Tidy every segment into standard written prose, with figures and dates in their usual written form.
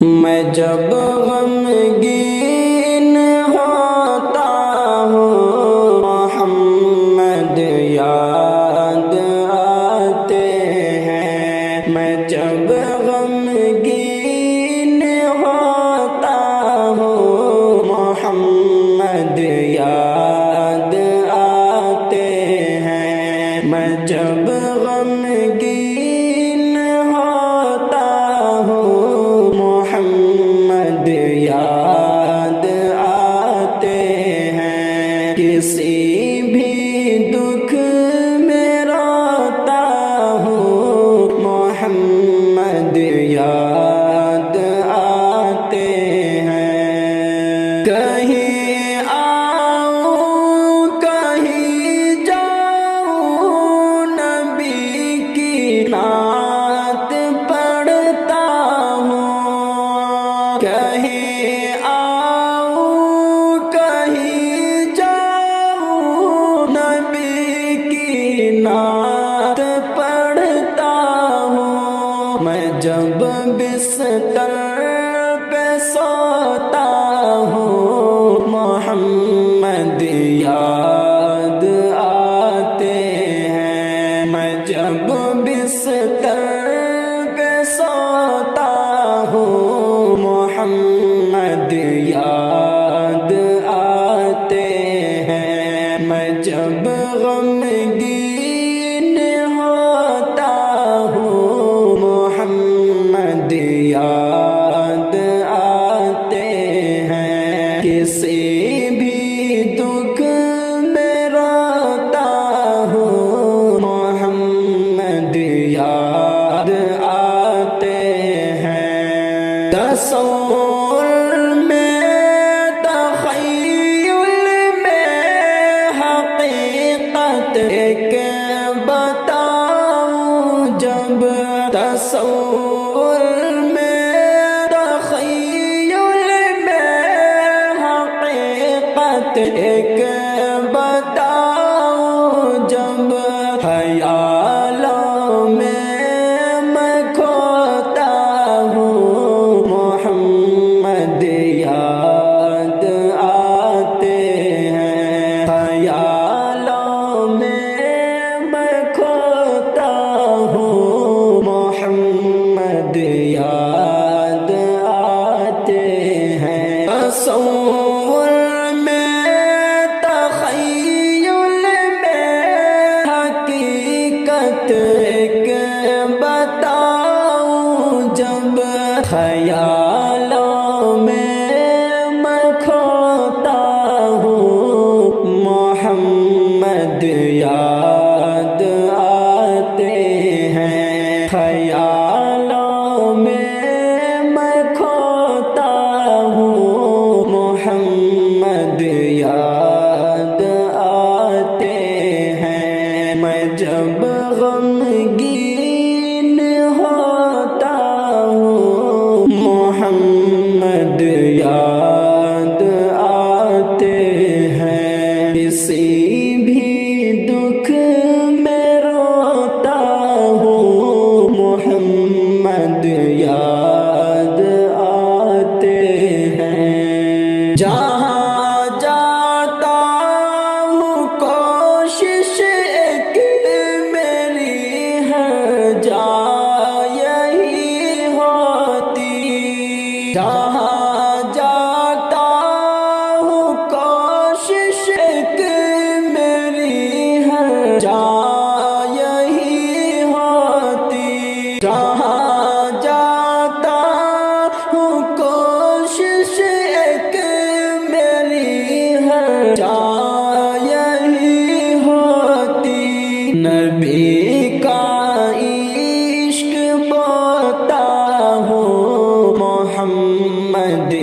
میں جب غمگین ہوتا ہوں محمد یاد آتے ہیں۔ میں جب غمگین ہوتا ہوں محمد یاد آتے ہیں۔ میں جب غمگین ہوتا ہوں محمد یاد آتے ہیں۔ کسی بھی دکھ میں روتا ہوں محمد یاد آتے ہیں۔ کہیں آؤں کہیں جاؤں نبی کی نعت پڑھتا ہوں۔ کہیں آؤں کہیں جاؤں نبی کی نعت پڑھتا ہوں۔ میں جب بستر پہ سوتا ہوں محمد یاد آتے ہیں۔ میں جب بستر پہ سوتا ہوں محمد یاد آتے ہیں۔ میں جب غمگین ہوتا ہوں محمد یاد آتے ہیں۔ کسی بھی دکھ میں روتا ہوں محمد یاد آتے ہیں۔ تصور میں تخیل میں حقیقت ایک بتاؤں جب تصور میں تخیل میں حقیقت ایک بتاؤں جب خیالوں میں کھوتا ہوں محمد یاد آتے ہیں۔ خیالوں میں کھوتا ہوں محمد یاد آتے ہیں۔ تصور میں تخیل میں حقیقت ایک بتاؤں جب خیالوں میں کھوتا ہوں محمد یاد آتے ہیں۔ خیالوں میں کھوتا ہوں محمد یاد آتے ہیں۔ میں جب غمگین ہوتا ہوں محمد یاد آتے ہیں۔ کسی بھی دکھ میں روتا ہوں محمد یاد آتے ہیں۔ جہاں جاتا ہوں کوشش ایک میری ہے جا یہی ہوتی۔ جہاں جاتا ہوں کوشش ایک میری ہے جا یہی ہوتی۔ جہاں جاتا ہوں کوشش ایک میری ہے جا یہی ہوتی۔ نبی کا عشق بوتا ہوں محمد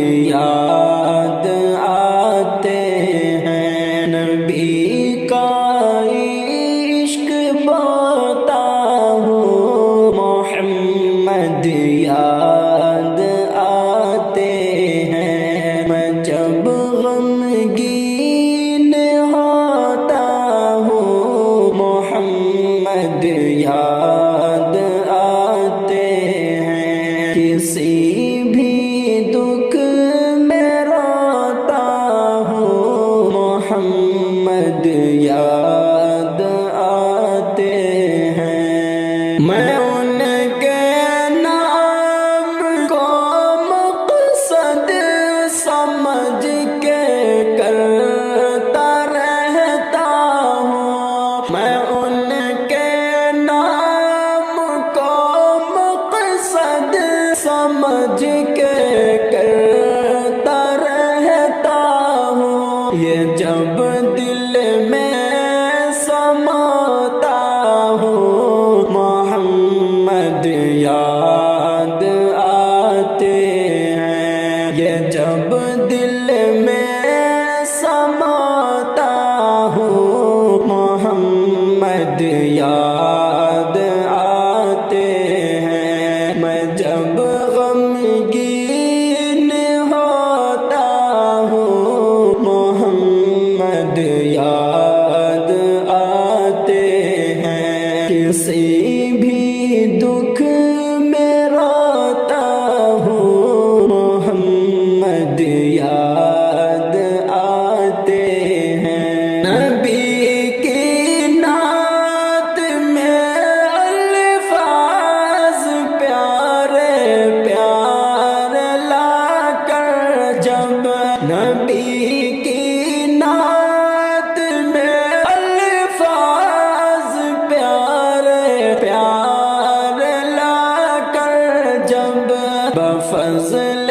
فضل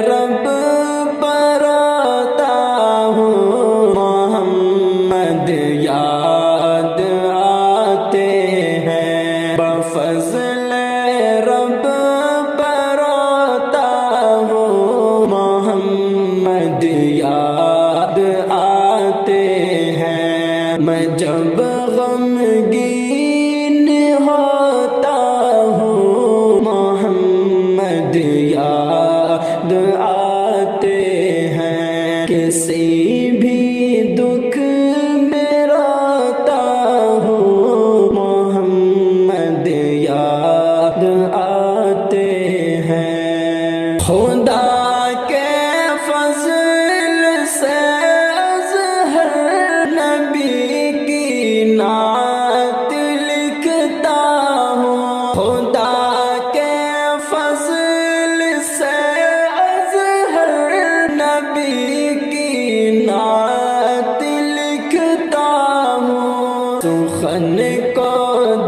رب پر آتا ہوں محمد یاد آتے ہیں، بفضل رب پر آتا ہوں محمد یاد آتے ہیں، میں جب غمگین ہوتا ہوں محمد یاد آتے ہیں، کسی بھی دکھ میں روتا ہوں محمد یاد آتے ہیں، خدا کے فضل سے اظہر نبی کی نعت لکھتا ہوں، خدا کے فضل سے اظہر نبی کی نعت لکھتا ہوں، سخن کو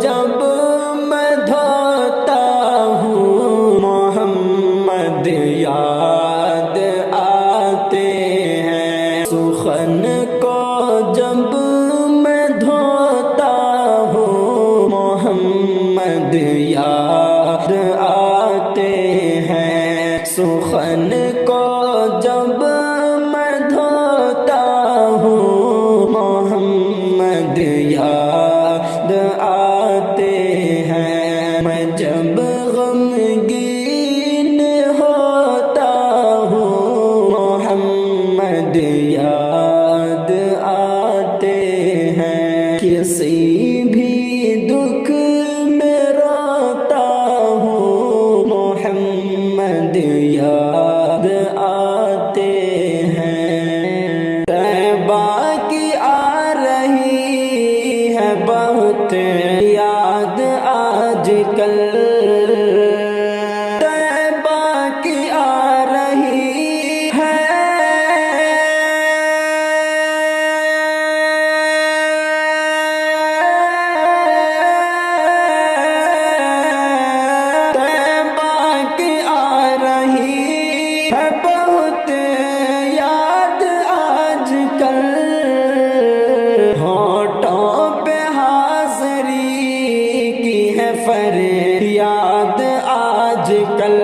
جب میں دھوتا ہوں محمد یاد آتے ہیں، سخن کو جب میں دھوتا ہوں محمد یاد آتے ہیں، سخن کو جب میں دھوتا ہوں محمد یاد آتے ہیں، میں جب غمگین ہوتا ہوں محمد یاد آتے ہیں، کسی بھی دکھ میں روتا ہوں محمد یاد آتے ہیں، طیبہ کی آ رہی ہے بہت یاد آج کل، طیبہ کی آ رہی ہے بہت یاد آج کل، ہونٹوں پہ حاضری کی ہے فریاد آج کل،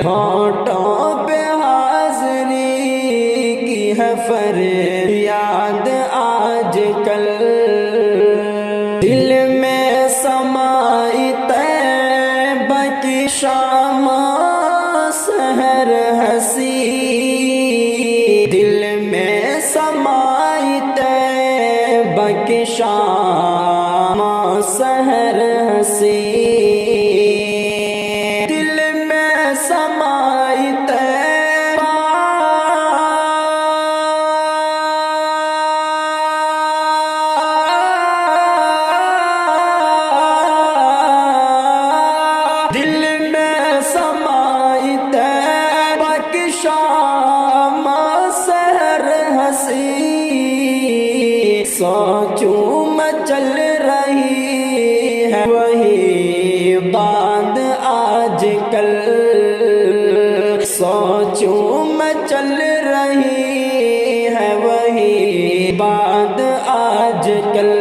ہونٹوں پہ حاضری کی ہے فریاد آج کل، دل میں سمائی طیبہ کی شام سحر ہنسی، دل میں سمائی طیبہ کی شام سحر ہنسی، دل میں سمائی طیبہ دل میں سمائی طیبہ کی شام سحر ہنسی، سوچوں میں چل رہی ہے وہی بات آج کل، سوچوں میں چل رہی ہے وہی بات آج کل،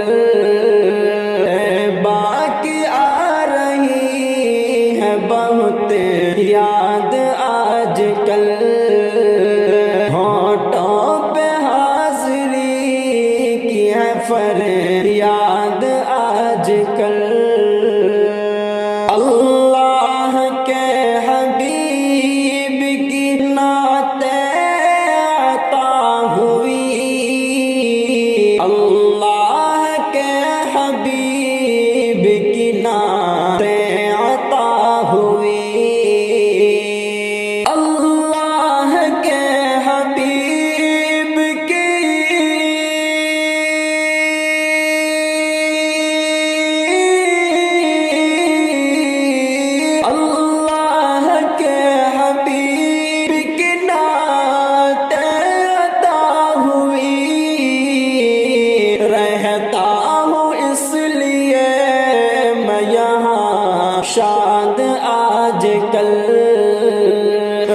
باقی آ رہی ہے بہت یاد آج کل، ہونٹوں پہ حاضری کی ہے فریاد آج کل، اللہ کے حبیب کی نعت عطا ہوئی، اللہ کے حبیب کی نعت عطا ہوئی، اللہ کے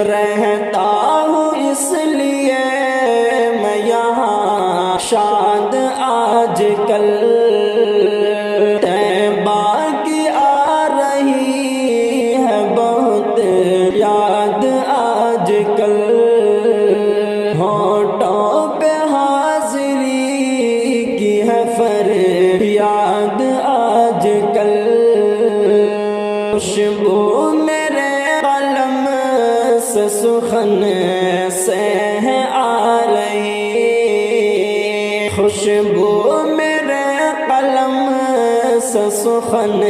رہتا ہوں اس لیے میں یہاں شاد آج کل طیبہ کی آ رہی ہے بہت یاد آج کل ہونٹوں پہ حاضری کی ہے فریاد آج کل خوشبو میرے قلم سے سخن سے ہے آ رہی خوشبو میرے قلم سے سخن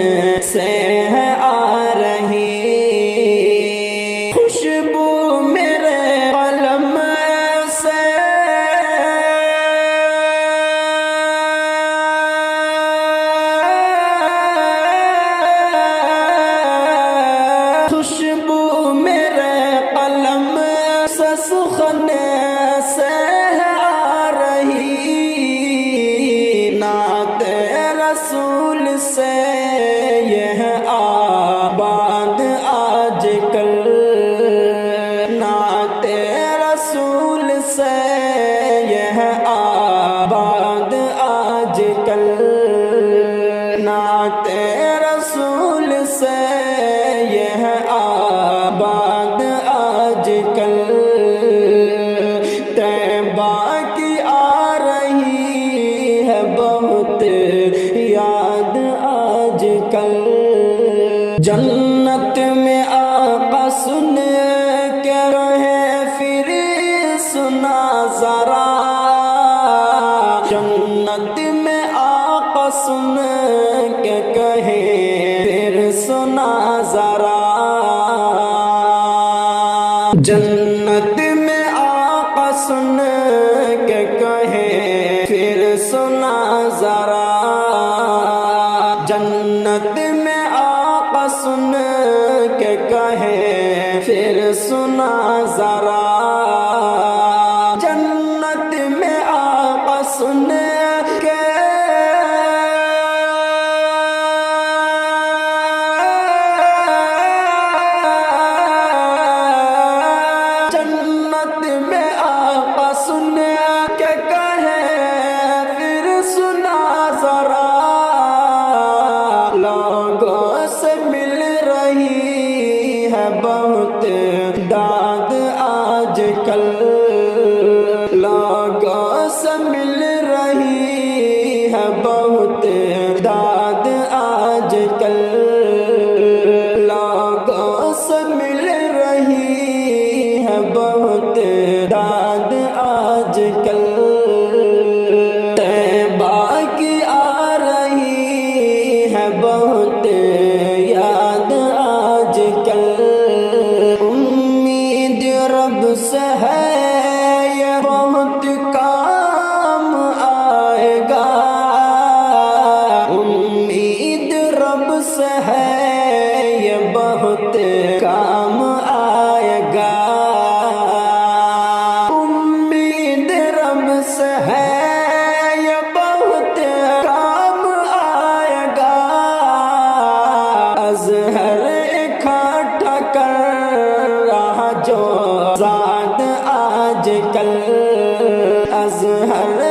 سے ہے آ رہی خوشبو میرے قلم سے خوشبو میرے قلم سے سخن سے ہے آ رہی نعت رسول سے یہ آباد آج کل نعت رسول سے یہ آباد آج کل نعت رسول سے یہ آباد آج کل طیبہ کی آ رہی ہے بہت یاد آج کل جنت میں آقا سن کے رہے پھر سنا ذرا جنت میں آقا سن کے کہے پھر سنا ذرا جنت میں آقا سن کے کہے پھر سنا ذرا جنت میں آقا سن کے کہے پھر سنا ذرا جنت میں آقا سن کے جنت میں آقا سن کے کہے پھر سنا ذرا لوگوں سے مل رہی ہے بہت داد آج کل لوگوں سے مل رہی ہے بہت داد آج کل لوگوں سے مل رہی ہے بہت داد آج کل طیبہ کی آ رہی ہے بہت یاد آج کل امید رب سے ہے یہ بہت کام آئے گا امید رب سے ہے یہ بہت کام آئے گا امید رب سے ہے یہ بہت کام آئے گا ازہر اکھٹا کر رہا جو ذات آج کل ازہر